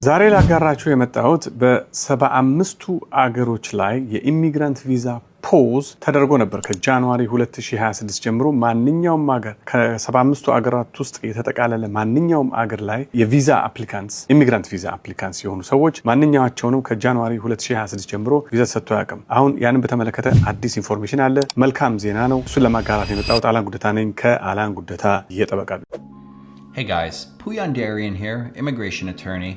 ዛሬ ላጋራችሁ የመጣሁት በ75ቱ አገሮች ላይ የኢሚግራንት ቪዛ ፖዝ ተደርጎ ነበር ከጃንዋሪ 2026 ጀምሮ ማንኛውም አገር ከ75ቱ አገራት ውስጥ የተጠቃለለ ማንኛውም አገር ላይ የቪዛ አፕሊካንትስ ኢሚግራንት ቪዛ አፕሊካንትስ የሆኑ ሰዎች ማንኛቸውንም ከጃንዋሪ 2026 ጀምሮ ቪዛ ሰጥቶ ያውቅም። አሁን ያንን በተመለከተ አዲስ ኢንፎርሜሽን አለ። መልካም ዜና ነው። እሱን ለማጋራት የመጣሁት አላን ጉደታ ነኝ ከአላን ጉደታ የጠበቃ። Hey guys, Puyan Darian here, immigration attorney.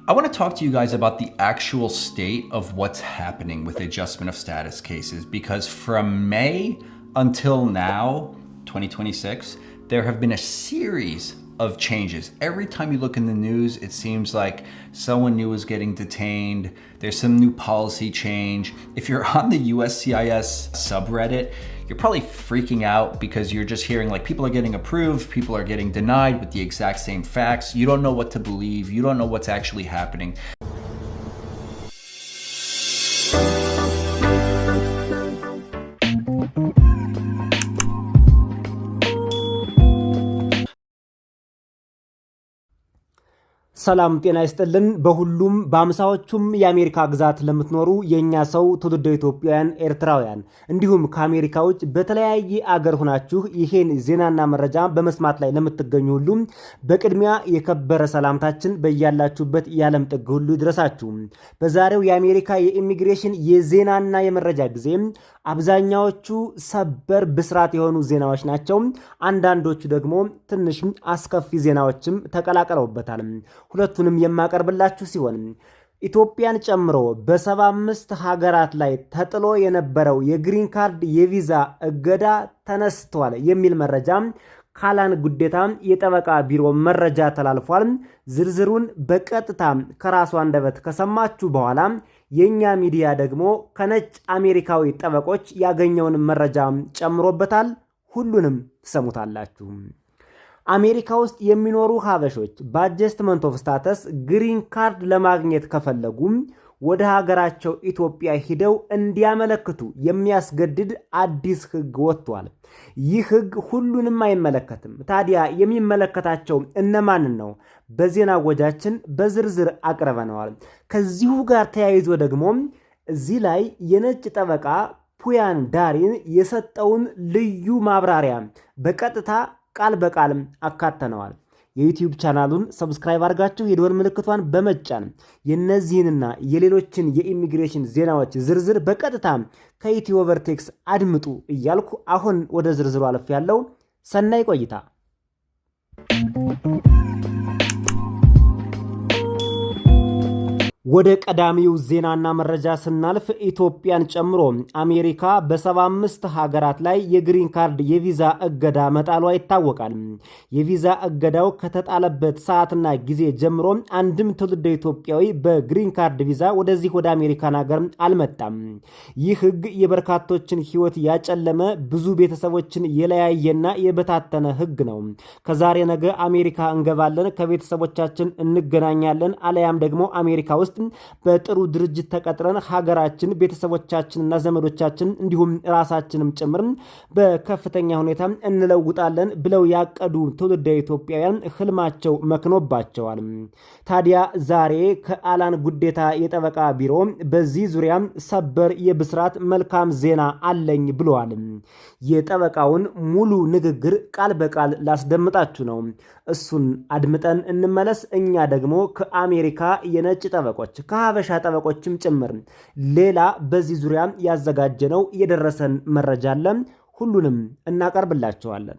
I want to talk to you guys about the actual state of what's happening with adjustment of status cases, because from May until now, 2026, there have been a series of changes. Every time you look in the news, it seems like someone new is getting detained. There's some new policy change. If you're on the USCIS subreddit, you're probably freaking out because you're just hearing like people are getting approved, people are getting denied with the exact same facts. You don't know what to believe. You don't know what's actually happening. ሰላም ጤና ይስጥልን። በሁሉም በአምሳዎቹም የአሜሪካ ግዛት ለምትኖሩ የኛ ሰው ትውልደ ኢትዮጵያውያን ኤርትራውያን እንዲሁም ከአሜሪካ ውጭ በተለያየ አገር ሆናችሁ ይሄን ዜናና መረጃ በመስማት ላይ ለምትገኙ ሁሉ በቅድሚያ የከበረ ሰላምታችን በያላችሁበት የዓለም ጥግ ሁሉ ይድረሳችሁ። በዛሬው የአሜሪካ የኢሚግሬሽን የዜናና የመረጃ ጊዜ አብዛኛዎቹ ሰበር ብስራት የሆኑ ዜናዎች ናቸው። አንዳንዶቹ ደግሞ ትንሽ አስከፊ ዜናዎችም ተቀላቅለውበታል። ሁለቱንም የማቀርብላችሁ ሲሆን ኢትዮጵያን ጨምሮ በ75 ሀገራት ላይ ተጥሎ የነበረው የግሪን ካርድ የቪዛ እገዳ ተነስቷል የሚል መረጃ ካላን ጉደታ የጠበቃ ቢሮ መረጃ ተላልፏል። ዝርዝሩን በቀጥታ ከራሱ አንደበት ከሰማችሁ በኋላ የኛ ሚዲያ ደግሞ ከነጭ አሜሪካዊ ጠበቆች ያገኘውን መረጃ ጨምሮበታል። ሁሉንም ትሰሙታላችሁ። አሜሪካ ውስጥ የሚኖሩ ሀበሾች በአጀስትመንት ኦፍ ስታተስ ግሪን ካርድ ለማግኘት ከፈለጉ ወደ ሀገራቸው ኢትዮጵያ ሂደው እንዲያመለክቱ የሚያስገድድ አዲስ ሕግ ወጥቷል። ይህ ሕግ ሁሉንም አይመለከትም። ታዲያ የሚመለከታቸው እነማንን ነው? በዜና ወጃችን በዝርዝር አቅርበነዋል። ከዚሁ ጋር ተያይዞ ደግሞ እዚህ ላይ የነጭ ጠበቃ ፑያን ዳሪን የሰጠውን ልዩ ማብራሪያ በቀጥታ ቃል በቃል አካተነዋል። የዩቲዩብ ቻናሉን ሰብስክራይብ አድርጋችሁ የደወል ምልክቷን በመጫን የነዚህንና የሌሎችን የኢሚግሬሽን ዜናዎች ዝርዝር በቀጥታ ከኢትዮ ቨርቴክስ አድምጡ እያልኩ አሁን ወደ ዝርዝሩ አልፍ ያለው ሰናይ ቆይታ። ወደ ቀዳሚው ዜናና መረጃ ስናልፍ ኢትዮጵያን ጨምሮ አሜሪካ በ75 ሀገራት ላይ የግሪን ካርድ የቪዛ እገዳ መጣሏ ይታወቃል። የቪዛ እገዳው ከተጣለበት ሰዓትና ጊዜ ጀምሮ አንድም ትውልደ ኢትዮጵያዊ በግሪን ካርድ ቪዛ ወደዚህ ወደ አሜሪካን ሀገር አልመጣም። ይህ ሕግ የበርካቶችን ሕይወት ያጨለመ ብዙ ቤተሰቦችን የለያየና የበታተነ ሕግ ነው። ከዛሬ ነገ አሜሪካ እንገባለን፣ ከቤተሰቦቻችን እንገናኛለን፣ አለያም ደግሞ አሜሪካ ውስጥ በጥሩ ድርጅት ተቀጥረን ሀገራችን ቤተሰቦቻችንና ዘመዶቻችን እንዲሁም ራሳችንም ጭምር በከፍተኛ ሁኔታ እንለውጣለን ብለው ያቀዱ ትውልደ ኢትዮጵያውያን ህልማቸው መክኖባቸዋል። ታዲያ ዛሬ ከአላን ጉደታ የጠበቃ ቢሮ በዚህ ዙሪያ ሰበር የብስራት መልካም ዜና አለኝ ብለዋል። የጠበቃውን ሙሉ ንግግር ቃል በቃል ላስደምጣችሁ ነው። እሱን አድምጠን እንመለስ። እኛ ደግሞ ከአሜሪካ የነጭ ጠበቆች ከሀበሻ ጠበቆችም ጭምር ሌላ በዚህ ዙሪያ ያዘጋጀነው የደረሰን መረጃ አለ። ሁሉንም እናቀርብላችኋለን።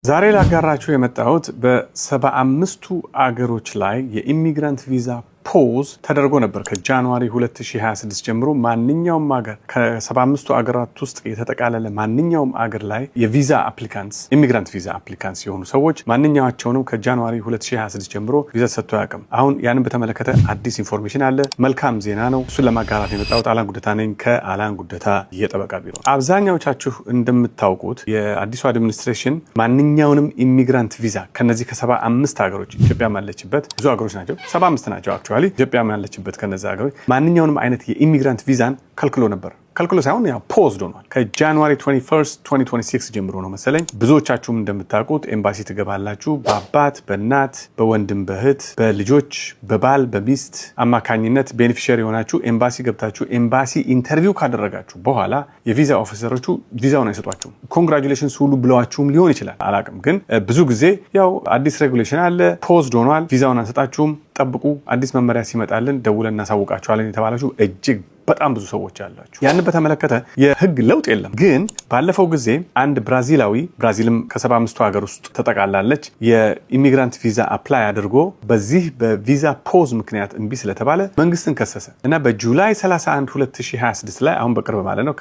ዛሬ ላጋራችሁ የመጣሁት በ75ቱ አገሮች ላይ የኢሚግራንት ቪዛ ፖዝ ተደርጎ ነበር ከጃንዋሪ 2026 ጀምሮ ማንኛውም አገር ከ75ቱ አገራት ውስጥ የተጠቃለለ ማንኛውም አገር ላይ የቪዛ አፕሊካንትስ ኢሚግራንት ቪዛ አፕሊካንትስ የሆኑ ሰዎች ማንኛቸውንም ከጃንዋሪ 2026 ጀምሮ ቪዛ ሰጥቶ ያውቅም። አሁን ያንን በተመለከተ አዲስ ኢንፎርሜሽን አለ። መልካም ዜና ነው። እሱን ለማጋራት የመጣሁት አላን ጉደታ ነኝ ከአላን ጉደታ የጠበቃ ቢሮ። አብዛኛዎቻችሁ እንደምታውቁት የአዲሱ አድሚኒስትሬሽን ማንኛውንም ኢሚግራንት ቪዛ ከነዚህ ከ75 ሀገሮች ኢትዮጵያ ማለችበት ብዙ ሀገሮች ናቸው፣ 75 ናቸው ኢትዮጵያ ያለችበት ከነዛ ሀገሮች ማንኛውንም አይነት የኢሚግራንት ቪዛን ከልክሎ ነበር ተከልክሎ ሳይሆን ያው ፖዝድ ሆኗል። ከጃንዋሪ 21 2026 ጀምሮ ነው መሰለኝ። ብዙዎቻችሁም እንደምታውቁት ኤምባሲ ትገባላችሁ። በአባት በእናት በወንድም በእህት በልጆች በባል በሚስት አማካኝነት ቤኔፊሻሪ የሆናችሁ ኤምባሲ ገብታችሁ ኤምባሲ ኢንተርቪው ካደረጋችሁ በኋላ የቪዛ ኦፊሰሮቹ ቪዛውን አይሰጧችሁም። ኮንግራቹሌሽንስ ሁሉ ብለዋችሁም ሊሆን ይችላል፣ አላቅም። ግን ብዙ ጊዜ ያው አዲስ ሬጉሌሽን አለ፣ ፖዝድ ሆኗል፣ ቪዛውን አንሰጣችሁም፣ ጠብቁ፣ አዲስ መመሪያ ሲመጣልን ደውለን እናሳውቃችኋለን የተባላችሁ እጅግ በጣም ብዙ ሰዎች አላችሁ። ያን በተመለከተ የህግ ለውጥ የለም። ግን ባለፈው ጊዜ አንድ ብራዚልም ከ75ቱ ሀገር ውስጥ ተጠቃላለች የኢሚግራንት ቪዛ አፕላይ አድርጎ በዚህ በቪዛ ፖዝ ምክንያት እምቢ ስለተባለ መንግስትን ከሰሰ እና በጁላይ 31 2026 ላይ አሁን በቅርብ ማለት ነው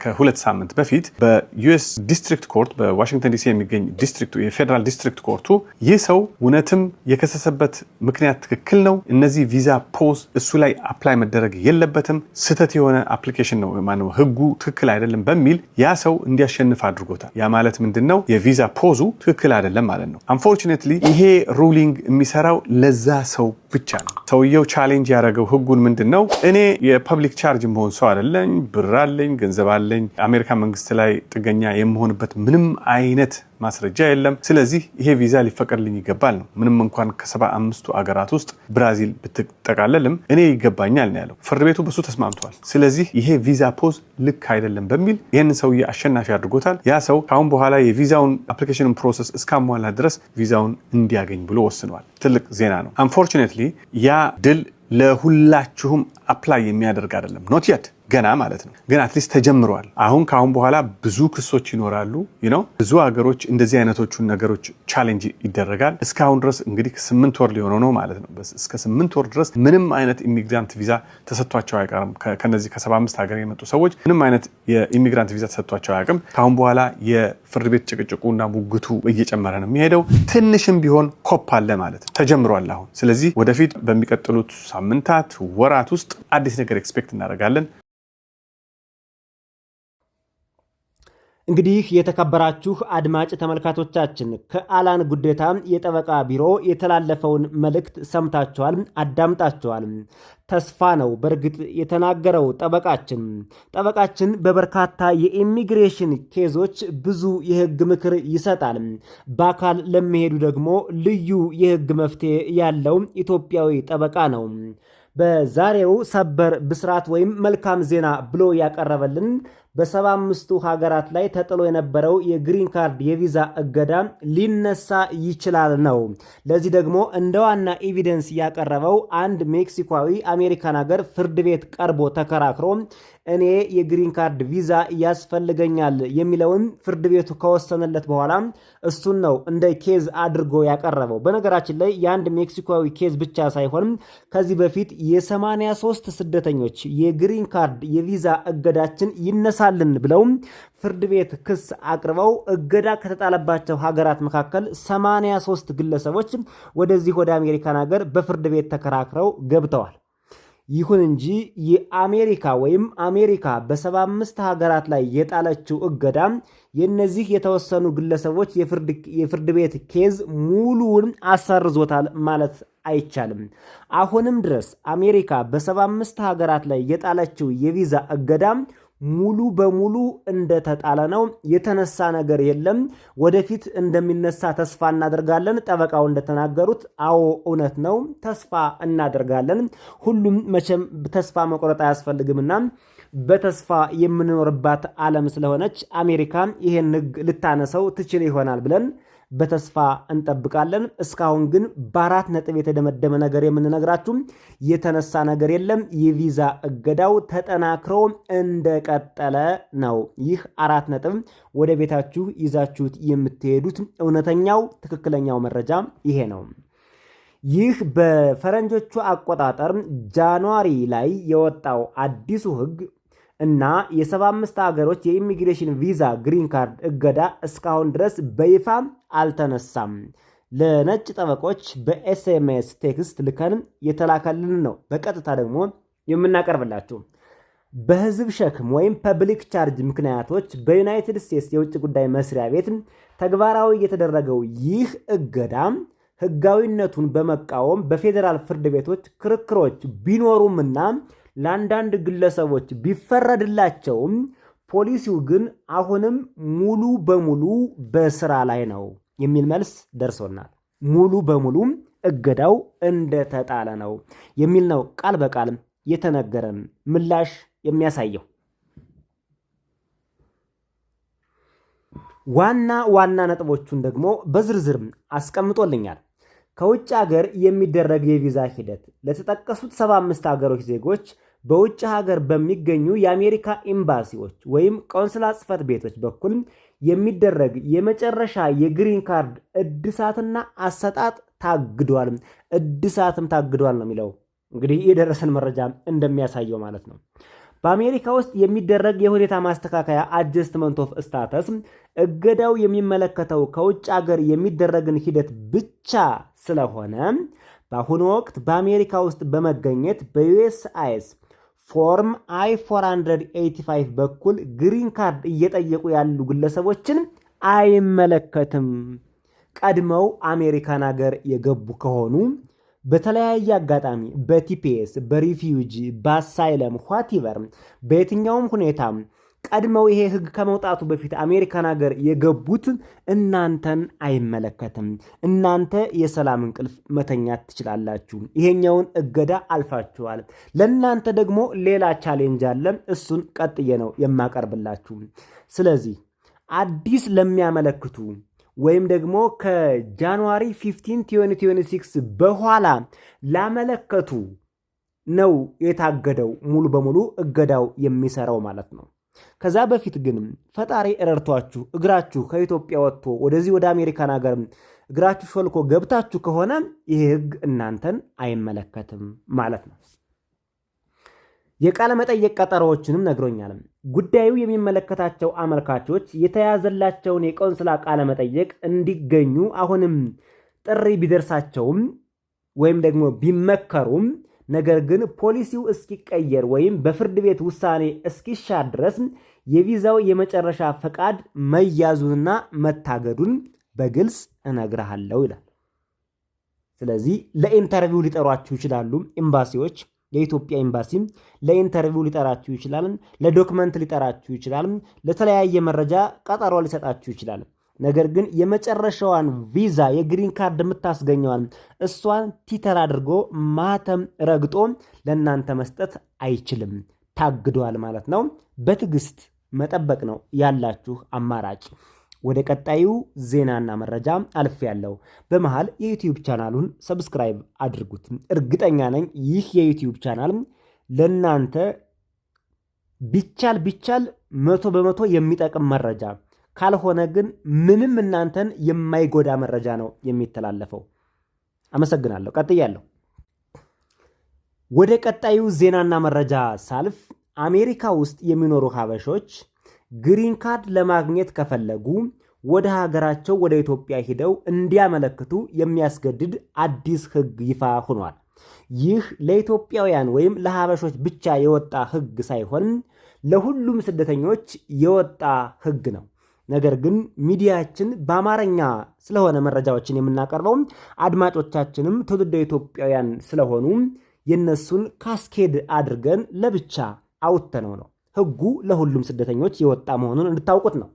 ከሁለት ሳምንት በፊት በዩኤስ ዲስትሪክት ኮርት በዋሽንግተን ዲሲ የሚገኝ ዲስትሪክቱ የፌደራል ዲስትሪክት ኮርቱ ይህ ሰው እውነትም የከሰሰበት ምክንያት ትክክል ነው፣ እነዚህ ቪዛ ፖዝ እሱ ላይ አፕላይ መደረግ የለበትም፣ ስተት የሆነ አፕሊኬሽን ነው ማነው ህጉ ትክክል አይደለም በሚል ያ ሰው እንዲያሸንፍ አድርጎታል። ያ ማለት ምንድነው? የቪዛ ፖዙ ትክክል አይደለም ማለት ነው። አንፎርቹኔትሊ ይሄ ሩሊንግ የሚሰራው ለዛ ሰው ብቻ ነው። ሰውየው ቻሌንጅ ያደረገው ህጉን ምንድነው? እኔ የፐብሊክ ቻርጅ መሆን ሰው አይደለኝ፣ ብር አለኝ፣ ገንዘብ አለኝ፣ አሜሪካ መንግስት ላይ ጥገኛ የመሆንበት ምንም አይነት ማስረጃ የለም። ስለዚህ ይሄ ቪዛ ሊፈቀድልኝ ይገባል ነው። ምንም እንኳን ከ75ቱ አገራት ውስጥ ብራዚል ብትጠቃለልም እኔ ይገባኛል ነው ያለው። ፍርድ ቤቱ በሱ ተስማምቷል። ስለዚህ ይሄ ቪዛ ፖዝ ልክ አይደለም በሚል ይህንን ሰውዬ አሸናፊ አድርጎታል። ያ ሰው ካሁን በኋላ የቪዛውን አፕሊኬሽን ፕሮሰስ እስካሟላ ድረስ ቪዛውን እንዲያገኝ ብሎ ወስኗል። ትልቅ ዜና ነው። አንፎርቹኔትሊ ያ ድል ለሁላችሁም አፕላይ የሚያደርግ አይደለም። ኖት የት ገና ማለት ነው። ግን አትሊስት ተጀምሯል። ካሁን በኋላ ብዙ ክሶች ይኖራሉ። ብዙ ሀገሮች እንደዚህ አይነቶቹን ነገሮች ቻሌንጅ ይደረጋል። እስካሁን ድረስ እንግዲህ 8 ወር ሊሆነው ነው ማለት ነው። እስከ 8 ወር ድረስ ምንም አይነት ኢሚግራንት ቪዛ ተሰጥቷቸው አይቀርም። ከነዚህ ከ75 ሀገር የመጡ ሰዎች ምንም አይነት የኢሚግራንት ቪዛ ተሰጥቷቸው አያውቅም። ካሁን በኋላ የፍርድ ቤት ጭቅጭቁና ሙግቱ እየጨመረ ነው የሚሄደው። ትንሽም ቢሆን ኮፕ አለ ማለት ነው። ተጀምሯል አሁን። ስለዚህ ወደፊት በሚቀጥሉት ሳምንታት ወራት ውስጥ አዲስ ነገር ኤክስፔክት እናደርጋለን። እንግዲህ የተከበራችሁ አድማጭ ተመልካቾቻችን ከአላን ጉዴታ የጠበቃ ቢሮ የተላለፈውን መልእክት ሰምታችኋል፣ አዳምጣችኋል። ተስፋ ነው በእርግጥ የተናገረው ጠበቃችን በበርካታ የኢሚግሬሽን ኬዞች ብዙ የህግ ምክር ይሰጣል። በአካል ለሚሄዱ ደግሞ ልዩ የህግ መፍትሄ ያለው ኢትዮጵያዊ ጠበቃ ነው። በዛሬው ሰበር ብስራት ወይም መልካም ዜና ብሎ ያቀረበልን በ75ቱ ሀገራት ላይ ተጥሎ የነበረው የግሪን ካርድ የቪዛ እገዳ ሊነሳ ይችላል ነው። ለዚህ ደግሞ እንደ ዋና ኤቪደንስ ያቀረበው አንድ ሜክሲኮዊ አሜሪካን ሀገር ፍርድ ቤት ቀርቦ ተከራክሮ እኔ የግሪን ካርድ ቪዛ ያስፈልገኛል የሚለውን ፍርድ ቤቱ ከወሰነለት በኋላ እሱን ነው እንደ ኬዝ አድርጎ ያቀረበው። በነገራችን ላይ የአንድ ሜክሲኮዊ ኬዝ ብቻ ሳይሆን ከዚህ በፊት የ83 ስደተኞች የግሪን ካርድ የቪዛ እገዳችን ይነሳልን ብለው ፍርድ ቤት ክስ አቅርበው እገዳ ከተጣለባቸው ሀገራት መካከል 83 ግለሰቦች ወደዚህ ወደ አሜሪካን ሀገር በፍርድ ቤት ተከራክረው ገብተዋል። ይሁን እንጂ የአሜሪካ ወይም አሜሪካ በ75 ሀገራት ላይ የጣለችው እገዳ የነዚህ የተወሰኑ ግለሰቦች የፍርድ ቤት ኬዝ ሙሉውን አሰርዞታል ማለት አይቻልም። አሁንም ድረስ አሜሪካ በ75 ሀገራት ላይ የጣለችው የቪዛ እገዳ ሙሉ በሙሉ እንደተጣለ ነው። የተነሳ ነገር የለም። ወደፊት እንደሚነሳ ተስፋ እናደርጋለን። ጠበቃው እንደተናገሩት አዎ እውነት ነው፣ ተስፋ እናደርጋለን። ሁሉም መቼም ተስፋ መቁረጥ አያስፈልግምና በተስፋ የምንኖርባት ዓለም ስለሆነች አሜሪካ ይሄን ሕግ ልታነሰው ትችል ይሆናል ብለን በተስፋ እንጠብቃለን። እስካሁን ግን በ4 ነጥብ የተደመደመ ነገር የምንነግራችሁ የተነሳ ነገር የለም። የቪዛ እገዳው ተጠናክሮ እንደቀጠለ ነው። ይህ 4 ነጥብ ወደ ቤታችሁ ይዛችሁት የምትሄዱት እውነተኛው ትክክለኛው መረጃ ይሄ ነው። ይህ በፈረንጆቹ አቆጣጠር ጃንዋሪ ላይ የወጣው አዲሱ ሕግ እና የ75 ሀገሮች የኢሚግሬሽን ቪዛ ግሪን ካርድ እገዳ እስካሁን ድረስ በይፋ አልተነሳም። ለነጭ ጠበቆች በኤስኤምኤስ ቴክስት ልከን የተላከልን ነው በቀጥታ ደግሞ የምናቀርብላችሁ። በህዝብ ሸክም ወይም ፐብሊክ ቻርጅ ምክንያቶች በዩናይትድ ስቴትስ የውጭ ጉዳይ መስሪያ ቤት ተግባራዊ የተደረገው ይህ እገዳ ህጋዊነቱን በመቃወም በፌዴራል ፍርድ ቤቶች ክርክሮች ቢኖሩምና ለአንዳንድ ግለሰቦች ቢፈረድላቸውም ፖሊሲው ግን አሁንም ሙሉ በሙሉ በስራ ላይ ነው የሚል መልስ ደርሶናል። ሙሉ በሙሉ እገዳው እንደተጣለ ነው የሚል ነው ቃል በቃል የተነገረን ምላሽ የሚያሳየው። ዋና ዋና ነጥቦቹን ደግሞ በዝርዝር አስቀምጦልኛል። ከውጭ ሀገር የሚደረግ የቪዛ ሂደት ለተጠቀሱት 75 ሀገሮች ዜጎች በውጭ ሀገር በሚገኙ የአሜሪካ ኤምባሲዎች ወይም ቆንስላ ጽሕፈት ቤቶች በኩል የሚደረግ የመጨረሻ የግሪን ካርድ እድሳትና አሰጣጥ ታግዷል። እድሳትም ታግዷል ነው የሚለው እንግዲህ የደረሰን መረጃ እንደሚያሳየው ማለት ነው። በአሜሪካ ውስጥ የሚደረግ የሁኔታ ማስተካከያ አጀስትመንት ኦፍ ስታተስ እገዳው የሚመለከተው ከውጭ ሀገር የሚደረግን ሂደት ብቻ ስለሆነ በአሁኑ ወቅት በአሜሪካ ውስጥ በመገኘት በዩኤስአይኤስ ፎርም I-485 በኩል ግሪን ካርድ እየጠየቁ ያሉ ግለሰቦችን አይመለከትም። ቀድመው አሜሪካን ሀገር የገቡ ከሆኑ በተለያየ አጋጣሚ በቲፒኤስ፣ በሪፊውጂ፣ በአሳይለም ዋቲቨር በየትኛውም ሁኔታ ቀድመው ይሄ ህግ ከመውጣቱ በፊት አሜሪካን ሀገር የገቡት እናንተን አይመለከትም። እናንተ የሰላም እንቅልፍ መተኛት ትችላላችሁ። ይሄኛውን እገዳ አልፋችኋል። ለእናንተ ደግሞ ሌላ ቻሌንጅ አለ። እሱን ቀጥዬ ነው የማቀርብላችሁ። ስለዚህ አዲስ ለሚያመለክቱ ወይም ደግሞ ከጃንዋሪ 15 2026 በኋላ ላመለከቱ ነው የታገደው ሙሉ በሙሉ እገዳው የሚሰራው ማለት ነው። ከዛ በፊት ግን ፈጣሪ ረድቷችሁ እግራችሁ ከኢትዮጵያ ወጥቶ ወደዚህ ወደ አሜሪካን ሀገር እግራችሁ ሾልኮ ገብታችሁ ከሆነ ይህ ህግ እናንተን አይመለከትም ማለት ነው። የቃለ መጠየቅ ቀጠሮዎችንም ነግሮኛል። ጉዳዩ የሚመለከታቸው አመልካቾች የተያዘላቸውን የቆንስላ ቃለ መጠየቅ እንዲገኙ አሁንም ጥሪ ቢደርሳቸውም ወይም ደግሞ ቢመከሩም ነገር ግን ፖሊሲው እስኪቀየር ወይም በፍርድ ቤት ውሳኔ እስኪሻር ድረስ የቪዛው የመጨረሻ ፈቃድ መያዙንና መታገዱን በግልጽ እነግርሃለሁ ይላል። ስለዚህ ለኢንተርቪው ሊጠሯችሁ ይችላሉ ኤምባሲዎች። የኢትዮጵያ ኤምባሲ ለኢንተርቪው ሊጠራችሁ ይችላል። ለዶክመንት ሊጠራችሁ ይችላል። ለተለያየ መረጃ ቀጠሮ ሊሰጣችሁ ይችላል። ነገር ግን የመጨረሻዋን ቪዛ የግሪን ካርድ የምታስገኘዋን እሷን ቲተር አድርጎ ማተም ረግጦ ለእናንተ መስጠት አይችልም። ታግዷል ማለት ነው። በትዕግስት መጠበቅ ነው ያላችሁ አማራጭ። ወደ ቀጣዩ ዜናና መረጃ አልፌያለሁ። በመሃል የዩቲዩብ ቻናሉን ሰብስክራይብ አድርጉት። እርግጠኛ ነኝ ይህ የዩቲዩብ ቻናል ለእናንተ ቢቻል 100% የሚጠቅም መረጃ ካልሆነ ግን ምንም እናንተን የማይጎዳ መረጃ ነው የሚተላለፈው። አመሰግናለሁ። ቀጥያለሁ። ወደ ቀጣዩ ዜናና መረጃ ሳልፍ አሜሪካ ውስጥ የሚኖሩ ሀበሾች ግሪን ካርድ ለማግኘት ከፈለጉ ወደ ሀገራቸው ወደ ኢትዮጵያ ሂደው እንዲያመለክቱ የሚያስገድድ አዲስ ህግ ይፋ ሆኗል። ይህ ለኢትዮጵያውያን ወይም ለሀበሾች ብቻ የወጣ ህግ ሳይሆን ለሁሉም ስደተኞች የወጣ ህግ ነው። ነገር ግን ሚዲያችን በአማርኛ ስለሆነ መረጃዎችን የምናቀርበው አድማጮቻችንም ትውልደ ኢትዮጵያውያን ስለሆኑ የነሱን ካስኬድ አድርገን ለብቻ አውጥተነው ነው። ህጉ ለሁሉም ስደተኞች የወጣ መሆኑን እንድታውቁት ነው።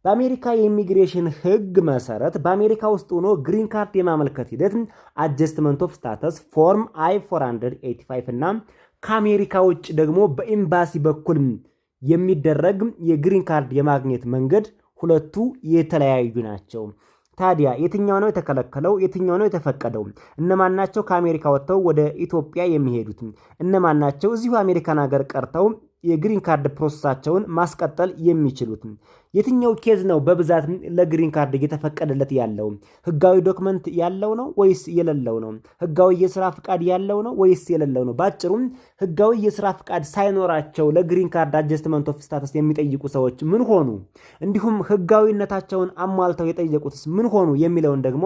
በአሜሪካ የኢሚግሬሽን ህግ መሰረት በአሜሪካ ውስጥ ሆኖ ግሪን ካርድ የማመልከት ሂደት አጀስትመንት ኦፍ ስታተስ ፎርም I-485 እና ከአሜሪካ ውጭ ደግሞ በኤምባሲ በኩል የሚደረግ የግሪን ካርድ የማግኘት መንገድ ሁለቱ የተለያዩ ናቸው። ታዲያ የትኛው ነው የተከለከለው? የትኛው ነው የተፈቀደው? እነማን ናቸው ከአሜሪካ ወጥተው ወደ ኢትዮጵያ የሚሄዱት? እነማን ናቸው እዚሁ አሜሪካን ሀገር ቀርተው የግሪን ካርድ ፕሮሰሳቸውን ማስቀጠል የሚችሉት? የትኛው ኬዝ ነው በብዛት ለግሪን ካርድ እየተፈቀደለት ያለው? ህጋዊ ዶክመንት ያለው ነው ወይስ የሌለው ነው? ህጋዊ የስራ ፍቃድ ያለው ነው ወይስ የሌለው ነው? ባጭሩም ህጋዊ የስራ ፍቃድ ሳይኖራቸው ለግሪን ካርድ አጀስትመንት ኦፍ ስታተስ የሚጠይቁ ሰዎች ምን ሆኑ? እንዲሁም ህጋዊነታቸውን አሟልተው የጠየቁትስ ምን ሆኑ የሚለውን ደግሞ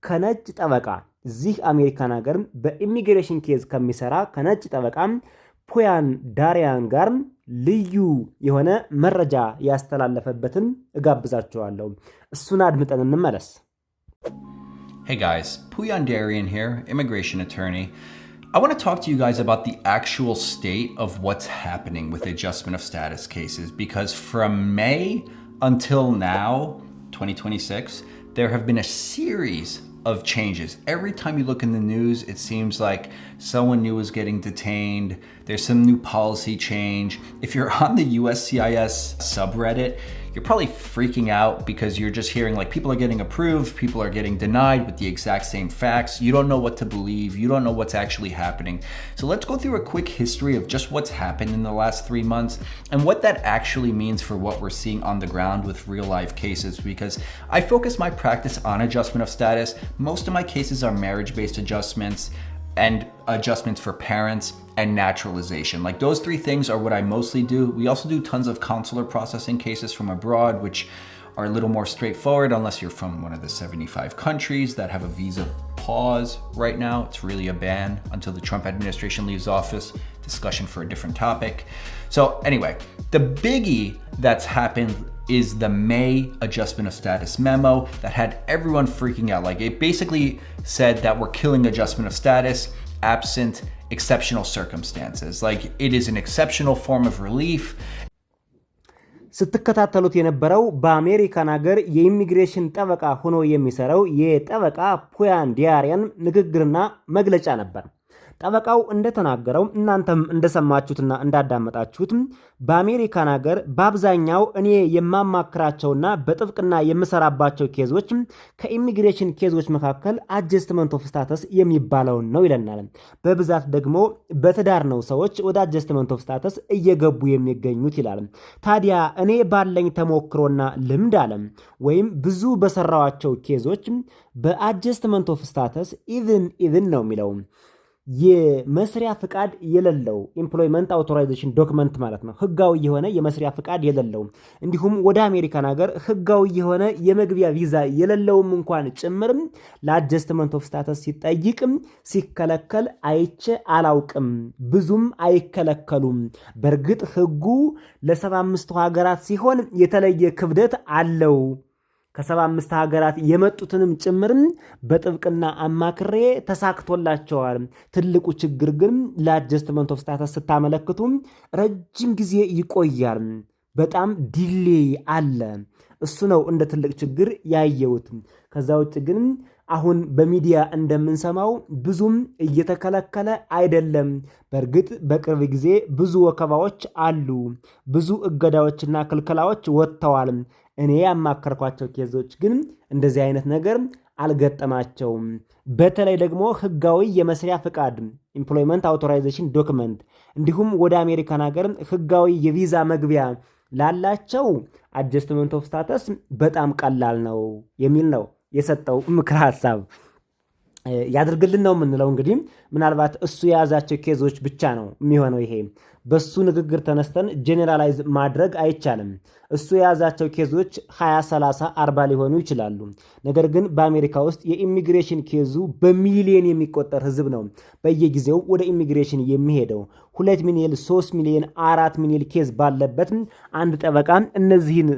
ከነጭ ጠበቃ እዚህ አሜሪካን ሀገር በኢሚግሬሽን ኬዝ ከሚሰራ ከነጭ ጠበቃ ፑያን ዳሪያን ጋር ልዩ የሆነ መረጃ ያስተላለፈበትን እጋብዛችኋለሁ። እሱን አድምጠን እንመለስ። Hey guys, Puyan Darian here, immigration attorney. I want to talk to you guys about the actual state of what's happening with adjustment of status cases, because from May until now, 2026, there have been a series of changes. Every time you look in the news, it seems like someone new is getting detained. There's some new policy change. If you're on the USCIS subreddit, you're probably freaking out because you're just hearing like people are getting approved, people are getting denied with the exact same facts. You don't know what to believe. You don't know what's actually happening. So let's go through a quick history of just what's happened in the last 3 months and what that actually means for what we're seeing on the ground with real life cases, because I focus my practice on adjustment of status. Most of my cases are marriage-based adjustments and adjustments for parents and naturalization. Like those 3 things are what I mostly do. We also do tons of consular processing cases from abroad, which are a little more straightforward unless you're from one of the 75 countries that have a visa pause right now. It's really a ban until the Trump administration leaves office. Discussion for a different topic. So anyway, the biggie that's happened is the May adjustment of status memo that had everyone freaking out. Like it basically said that we're killing adjustment of status absent exceptional circumstances. Like it is an exceptional form of relief. ስትከታተሉት የነበረው በአሜሪካን ሀገር የኢሚግሬሽን ጠበቃ ሆኖ የሚሰራው የጠበቃ ፑያን ዲያሪያን ንግግርና መግለጫ ነበር። ጠበቃው እንደተናገረው እናንተም እንደሰማችሁትና እንዳዳመጣችሁት በአሜሪካን ሀገር በአብዛኛው እኔ የማማክራቸውና በጥብቅና የምሰራባቸው ኬዞች ከኢሚግሬሽን ኬዞች መካከል አጀስትመንት ኦፍ ስታተስ የሚባለው ነው ይለናል። በብዛት ደግሞ በትዳር ነው ሰዎች ወደ አጀስትመንት ኦፍ ስታተስ እየገቡ የሚገኙት ይላል። ታዲያ እኔ ባለኝ ተሞክሮና ልምድ አለ ወይም ብዙ በሰራዋቸው ኬዞች በአጀስትመንት ኦፍ ስታተስ ኢቭን ነው የሚለው የመስሪያ ፍቃድ የሌለው ኤምፕሎይመንት አውቶራይዜሽን ዶክመንት ማለት ነው። ህጋዊ የሆነ የመስሪያ ፍቃድ የሌለው እንዲሁም ወደ አሜሪካን ሀገር ህጋዊ የሆነ የመግቢያ ቪዛ የሌለውም እንኳን ጭምርም ለአጀስትመንት ኦፍ ስታተስ ሲጠይቅም ሲከለከል አይቼ አላውቅም። ብዙም አይከለከሉም። በእርግጥ ህጉ ለ75 ሀገራት ሲሆን የተለየ ክብደት አለው። ከ75 ሀገራት የመጡትንም ጭምርም በጥብቅና አማክሬ ተሳክቶላቸዋል። ትልቁ ችግር ግን ለአጀስትመንት ኦፍ ስታተስ ስታመለክቱ ረጅም ጊዜ ይቆያል። በጣም ዲሌይ አለ። እሱ ነው እንደ ትልቅ ችግር ያየሁት። ከዛ ውጭ ግን አሁን በሚዲያ እንደምንሰማው ብዙም እየተከለከለ አይደለም። በእርግጥ በቅርብ ጊዜ ብዙ ወከባዎች አሉ። ብዙ እገዳዎችና ክልከላዎች ወጥተዋል። እኔ ያማከርኳቸው ኬዞች ግን እንደዚህ አይነት ነገር አልገጠማቸውም። በተለይ ደግሞ ህጋዊ የመስሪያ ፍቃድ ኤምፕሎይመንት አውቶራይዜሽን ዶክመንት እንዲሁም ወደ አሜሪካን ሀገር ህጋዊ የቪዛ መግቢያ ላላቸው አጀስትመንት ኦፍ ስታተስ በጣም ቀላል ነው የሚል ነው የሰጠው ምክር ሐሳብ። ያድርግልን ነው የምንለው። እንግዲህ ምናልባት እሱ የያዛቸው ኬዞች ብቻ ነው የሚሆነው። ይሄ በሱ ንግግር ተነስተን ጄኔራላይዝ ማድረግ አይቻልም። እሱ የያዛቸው ኬዞች 20፣ 30፣ 40 ሊሆኑ ይችላሉ። ነገር ግን በአሜሪካ ውስጥ የኢሚግሬሽን ኬዙ በሚሊዮን የሚቆጠር ህዝብ ነው በየጊዜው ወደ ኢሚግሬሽን የሚሄደው። 2 ሚሊዮን፣ 3 ሚሊዮን፣ 4 ሚሊዮን ኬዝ ባለበት አንድ ጠበቃ እነዚህን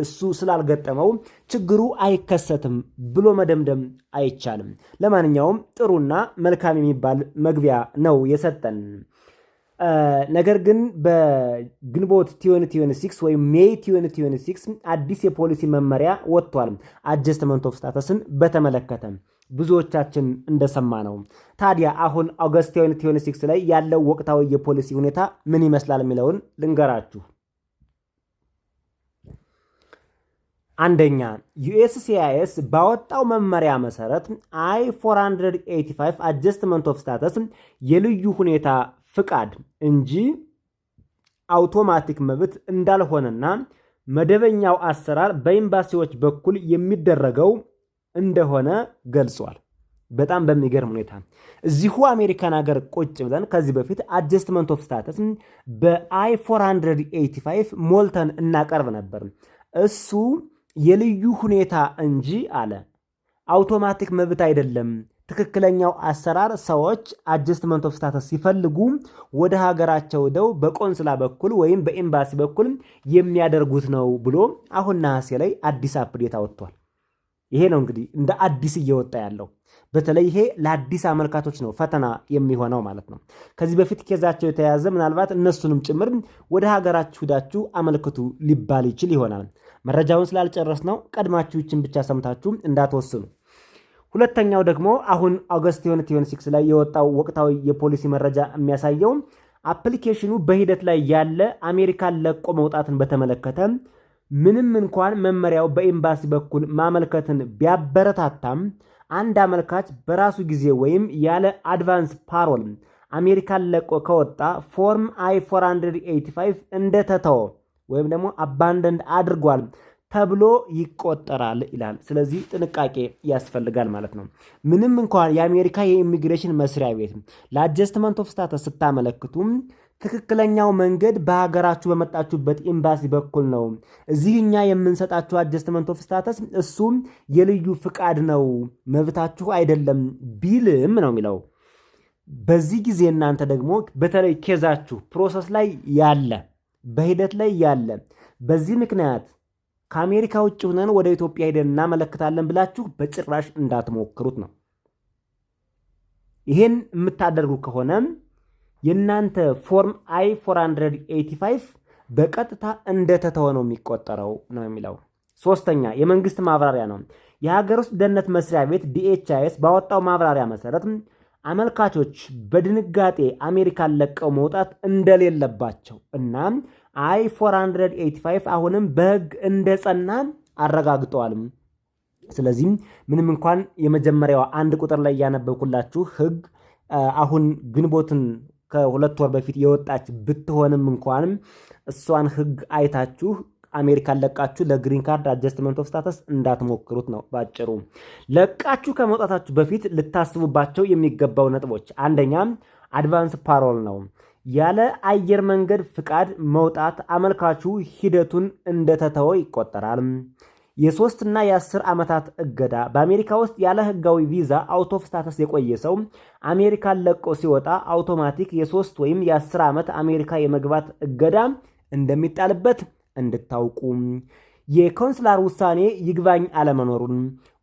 እሱ ስላልገጠመው ችግሩ አይከሰትም ብሎ መደምደም አይቻልም። ለማንኛውም ጥሩና መልካም የሚባል መግቢያ ነው የሰጠን። ነገር ግን በግንቦት 2026 ወይም ሜይ 2026 አዲስ የፖሊሲ መመሪያ ወጥቷል አጀስትመንት ኦፍ ስታተስን በተመለከተ ብዙዎቻችን እንደሰማ ነው። ታዲያ አሁን ኦገስት 2026 ላይ ያለው ወቅታዊ የፖሊሲ ሁኔታ ምን ይመስላል የሚለውን ልንገራችሁ። አንደኛ ዩኤስሲአይኤስ ባወጣው መመሪያ መሰረት I-485 አጀስትመንት ኦፍ ስታተስ የልዩ ሁኔታ ፍቃድ እንጂ አውቶማቲክ መብት እንዳልሆነና መደበኛው አሰራር በኤምባሲዎች በኩል የሚደረገው እንደሆነ ገልጿል። በጣም በሚገርም ሁኔታ እዚሁ አሜሪካን ሀገር ቁጭ ብለን ከዚህ በፊት አጀስትመንት ኦፍ ስታተስ በI-485 ሞልተን እናቀርብ ነበር። እሱ የልዩ ሁኔታ እንጂ አለ አውቶማቲክ መብት አይደለም። ትክክለኛው አሰራር ሰዎች አጀስትመንት ኦፍ ስታተስ ሲፈልጉ ወደ ሀገራቸው ደው በቆንስላ በኩል ወይም በኤምባሲ በኩል የሚያደርጉት ነው ብሎ አሁን ነሐሴ ላይ አዲስ አፕዴት አወጥቷል። ይሄ ነው እንግዲህ እንደ አዲስ እየወጣ ያለው። በተለይ ይሄ ለአዲስ አመልካቾች ነው ፈተና የሚሆነው ማለት ነው። ከዚህ በፊት ኬዛቸው የተያዘ ምናልባት እነሱንም ጭምር ወደ ሀገራችሁ ሄዳችሁ አመልክቱ ሊባል ይችል ይሆናል። መረጃውን ስላልጨረስ ነው ቀድማችሁ ይችን ብቻ ሰምታችሁ እንዳትወስኑ። ሁለተኛው ደግሞ አሁን ኦገስት 2026 ላይ የወጣው ወቅታዊ የፖሊሲ መረጃ የሚያሳየው አፕሊኬሽኑ በሂደት ላይ ያለ አሜሪካን ለቆ መውጣትን በተመለከተ ምንም እንኳን መመሪያው በኤምባሲ በኩል ማመልከትን ቢያበረታታም አንድ አመልካች በራሱ ጊዜ ወይም ያለ አድቫንስ ፓሮል አሜሪካን ለቆ ከወጣ ፎርም I-485 እንደተተወ ወይም ደግሞ አባንደንድ አድርጓል ተብሎ ይቆጠራል ይላል። ስለዚህ ጥንቃቄ ያስፈልጋል ማለት ነው። ምንም እንኳን የአሜሪካ የኢሚግሬሽን መስሪያ ቤት ለአጀስትመንት ኦፍ ስታተስ ስታመለክቱም ትክክለኛው መንገድ በሀገራችሁ በመጣችሁበት ኤምባሲ በኩል ነው። እዚህ እኛ የምንሰጣችሁ አጀስትመንት ኦፍ ስታተስ እሱም የልዩ ፍቃድ ነው፣ መብታችሁ አይደለም ቢልም ነው የሚለው። በዚህ ጊዜ እናንተ ደግሞ በተለይ ኬዛችሁ ፕሮሰስ ላይ ያለ በሂደት ላይ ያለ በዚህ ምክንያት ከአሜሪካ ውጭ ሆነን ወደ ኢትዮጵያ ሄደን እናመለክታለን ብላችሁ በጭራሽ እንዳትሞክሩት ነው። ይሄን የምታደርጉ ከሆነ የእናንተ ፎርም I-485 በቀጥታ እንደተተወ ነው የሚቆጠረው ነው የሚለው። ሶስተኛ የመንግስት ማብራሪያ ነው። የሀገር ውስጥ ደህንነት መስሪያ ቤት DHIS ባወጣው ማብራሪያ መሰረት አመልካቾች በድንጋጤ አሜሪካን ለቀው መውጣት እንደሌለባቸው እና I-485 አሁንም በሕግ እንደጸና አረጋግጠዋል። ስለዚህም ምንም እንኳን የመጀመሪያው አንድ ቁጥር ላይ ያነበብኩላችሁ ሕግ አሁን ግንቦትን ከ2 ወር በፊት የወጣች ብትሆንም እንኳንም እሷን ሕግ አይታችሁ አሜሪካን ለቃችሁ ለግሪን ካርድ አጀስትመንት ኦፍ ስታተስ እንዳትሞክሩት ነው ባጭሩ። ለቃችሁ ከመውጣታችሁ በፊት ልታስቡባቸው የሚገባው ነጥቦች፣ አንደኛ አድቫንስ ፓሮል ነው። ያለ አየር መንገድ ፍቃድ መውጣት አመልካቹ ሂደቱን እንደተተወ ይቆጠራል። የ3 እና የ10 ዓመታት እገዳ፣ በአሜሪካ ውስጥ ያለ ህጋዊ ቪዛ አውት ኦፍ ስታተስ የቆየ ሰው አሜሪካን ለቆ ሲወጣ አውቶማቲክ የ3 ወይም የ10 ዓመት አሜሪካ የመግባት እገዳ እንደሚጣልበት እንድታውቁ፣ የኮንስላር ውሳኔ ይግባኝ አለመኖሩን፣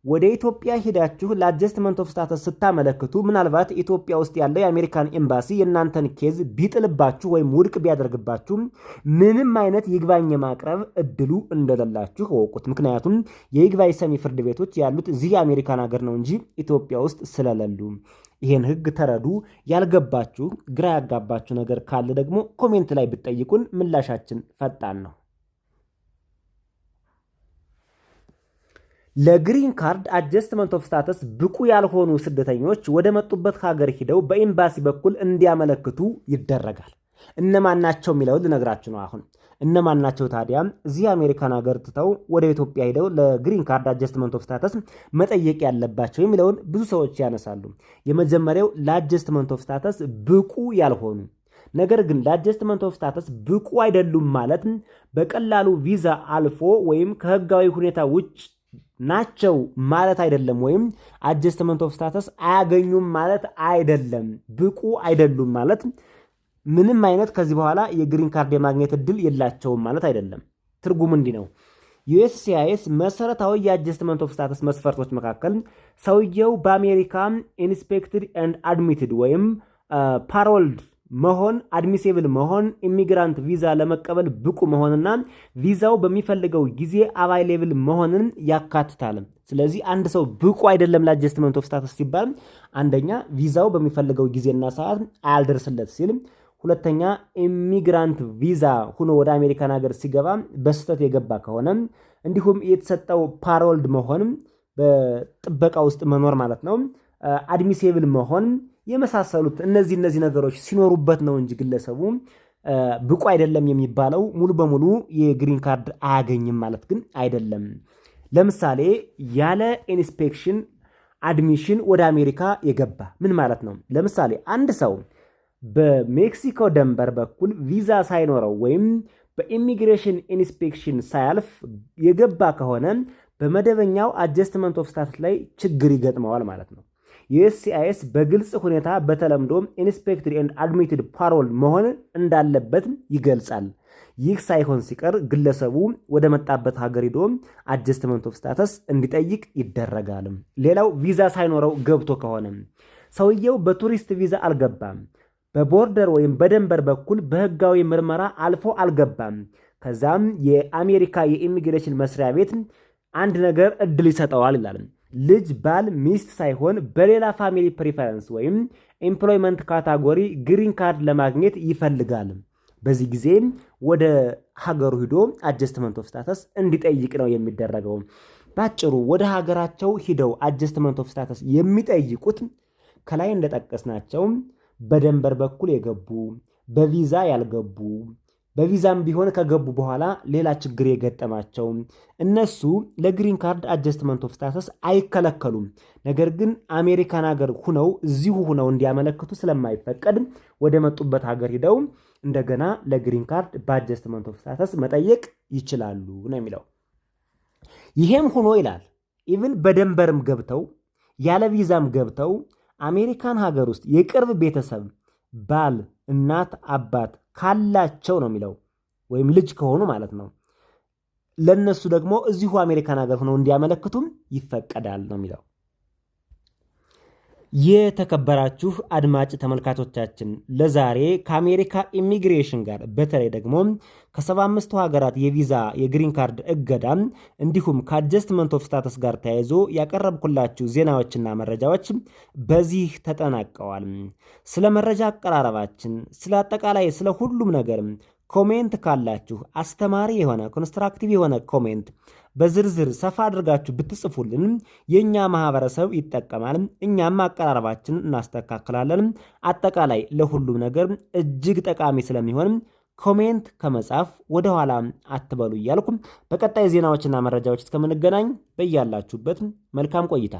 ወደ ኢትዮጵያ ሄዳችሁ ለአጀስትመንት ኦፍ ስታተስ ስታመለክቱ ምናልባት ኢትዮጵያ ውስጥ ያለው የአሜሪካን ኤምባሲ የእናንተን ኬዝ ቢጥልባችሁ ወይም ውድቅ ቢያደርግባችሁ ምንም አይነት ይግባኝ የማቅረብ እድሉ እንደሌላችሁ እወቁት። ምክንያቱም የይግባኝ ሰሚ ፍርድ ቤቶች ያሉት እዚህ የአሜሪካን ሀገር ነው እንጂ ኢትዮጵያ ውስጥ ስለሌሉ። ይሄን ህግ ተረዱ። ያልገባችሁ ግራ ያጋባችሁ ነገር ካለ ደግሞ ኮሜንት ላይ ብትጠይቁን ምላሻችን ፈጣን ነው። ለግሪን ካርድ አጀስትመንት ኦፍ ስታተስ ብቁ ያልሆኑ ስደተኞች ወደ መጡበት ሀገር ሂደው በኤምባሲ በኩል እንዲያመለክቱ ይደረጋል። እነማን ናቸው የሚለውን ልነግራችሁ ነው። አሁን እነማን ናቸው ታዲያ እዚህ አሜሪካን ሀገር ትተው ወደ ኢትዮጵያ ሂደው ለግሪን ካርድ አጀስትመንት ኦፍ ስታተስ መጠየቅ ያለባቸው የሚለውን ብዙ ሰዎች ያነሳሉ። የመጀመሪያው ለአጀስትመንት ኦፍ ስታተስ ብቁ ያልሆኑ ነገር ግን ለአጀስትመንት ኦፍ ስታተስ ብቁ አይደሉም ማለት በቀላሉ ቪዛ አልፎ ወይም ከህጋዊ ሁኔታ ውጭ ናቸው ማለት አይደለም። ወይም አጀስትመንት ኦፍ ስታተስ አያገኙም ማለት አይደለም። ብቁ አይደሉም ማለት ምንም አይነት ከዚህ በኋላ የግሪን ካርድ የማግኘት እድል የላቸውም ማለት አይደለም። ትርጉሙ እንዲህ ነው። USCIS መሰረታዊ የአጀስትመንት ኦፍ ስታተስ መስፈርቶች መካከል ሰውየው በአሜሪካ ኢንስፔክትድ ኤንድ አድሚትድ ወይም ፓሮልድ መሆን፣ አድሚሴብል መሆን፣ ኢሚግራንት ቪዛ ለመቀበል ብቁ መሆንና ቪዛው በሚፈልገው ጊዜ አቫይሌብል መሆንን ያካትታል። ስለዚህ አንድ ሰው ብቁ አይደለም ለአጀስትመንት ኦፍ ስታተስ ሲባል አንደኛ ቪዛው በሚፈልገው ጊዜና ሰዓት አያልደርስለት ሲል፣ ሁለተኛ ኢሚግራንት ቪዛ ሆኖ ወደ አሜሪካን ሀገር ሲገባ በስህተት የገባ ከሆነ፣ እንዲሁም የተሰጠው ፓሮልድ መሆን በጥበቃ ውስጥ መኖር ማለት ነው፣ አድሚሴብል መሆን የመሳሰሉት እነዚህ ነገሮች ሲኖሩበት ነው እንጂ ግለሰቡ ብቁ አይደለም የሚባለው ሙሉ በሙሉ የግሪን ካርድ አያገኝም ማለት ግን አይደለም። ለምሳሌ ያለ ኢንስፔክሽን አድሚሽን ወደ አሜሪካ የገባ ምን ማለት ነው? ለምሳሌ አንድ ሰው በሜክሲኮ ድንበር በኩል ቪዛ ሳይኖረው ወይም በኢሚግሬሽን ኢንስፔክሽን ሳያልፍ የገባ ከሆነ በመደበኛው አጀስትመንት ኦፍ ስታተስ ላይ ችግር ይገጥመዋል ማለት ነው። USCIS በግልጽ ሁኔታ በተለምዶ ኢንስፔክትድ ኤንድ አድሚትድ ፓሮል መሆን እንዳለበት ይገልጻል። ይህ ሳይሆን ሲቀር ግለሰቡ ወደ መጣበት ሀገር ሄዶ አጀስትመንት ኦፍ ስታተስ እንዲጠይቅ ይደረጋል። ሌላው ቪዛ ሳይኖረው ገብቶ ከሆነ ሰውየው በቱሪስት ቪዛ አልገባም፣ በቦርደር ወይም በደንበር በኩል በህጋዊ ምርመራ አልፎ አልገባም። ከዛም የአሜሪካ የኢሚግሬሽን መስሪያ ቤት አንድ ነገር እድል ይሰጠዋል ይላል። ልጅ፣ ባል፣ ሚስት ሳይሆን በሌላ ፋሚሊ ፕሪፈረንስ ወይም ኤምፕሎይመንት ካታጎሪ ግሪን ካርድ ለማግኘት ይፈልጋል። በዚህ ጊዜ ወደ ሀገሩ ሂዶ አጀስትመንት ኦፍ ስታተስ እንዲጠይቅ ነው የሚደረገው። ባጭሩ ወደ ሀገራቸው ሂደው አጀስትመንት ኦፍ ስታተስ የሚጠይቁት ከላይ እንደጠቀስናቸው በደንበር በኩል የገቡ፣ በቪዛ ያልገቡ፣ በቪዛም ቢሆን ከገቡ በኋላ ሌላ ችግር የገጠማቸው እነሱ ለግሪን ካርድ አጀስትመንት ኦፍ ስታተስ አይከለከሉም። ነገር ግን አሜሪካን ሀገር ሁነው እዚሁ ሁነው እንዲያመለክቱ ስለማይፈቀድ ወደ መጡበት ሀገር ሂደው እንደገና ለግሪን ካርድ በአጀስትመንት ኦፍ ስታተስ መጠየቅ ይችላሉ ነው የሚለው። ይሄም ሁኖ ይላል ኢቭን በደንበርም ገብተው ያለ ቪዛም ገብተው አሜሪካን ሀገር ውስጥ የቅርብ ቤተሰብ ባል፣ እናት፣ አባት ካላቸው ነው የሚለው ወይም ልጅ ከሆኑ ማለት ነው። ለነሱ ደግሞ እዚሁ አሜሪካን ሀገር ሆነው እንዲያመለክቱም ይፈቀዳል ነው የሚለው። የተከበራችሁ አድማጭ ተመልካቾቻችን ለዛሬ ከአሜሪካ ኢሚግሬሽን ጋር በተለይ ደግሞ ከ75ቱ ሀገራት የቪዛ የግሪን ካርድ እገዳ እንዲሁም ከአጀስትመንት ኦፍ ስታተስ ጋር ተያይዞ ያቀረብኩላችሁ ዜናዎችና መረጃዎች በዚህ ተጠናቀዋል። ስለ መረጃ አቀራረባችን፣ ስለ አጠቃላይ ስለ ሁሉም ነገር ኮሜንት ካላችሁ አስተማሪ የሆነ ኮንስትራክቲቭ የሆነ ኮሜንት በዝርዝር ሰፋ አድርጋችሁ ብትጽፉልን የኛ ማህበረሰብ ይጠቀማል፣ እኛም አቀራረባችን እናስተካክላለን። አጠቃላይ ለሁሉም ነገር እጅግ ጠቃሚ ስለሚሆን ኮሜንት ከመጻፍ ወደ ኋላ አትበሉ እያልኩ በቀጣይ ዜናዎችና መረጃዎች እስከምንገናኝ በያላችሁበት መልካም ቆይታ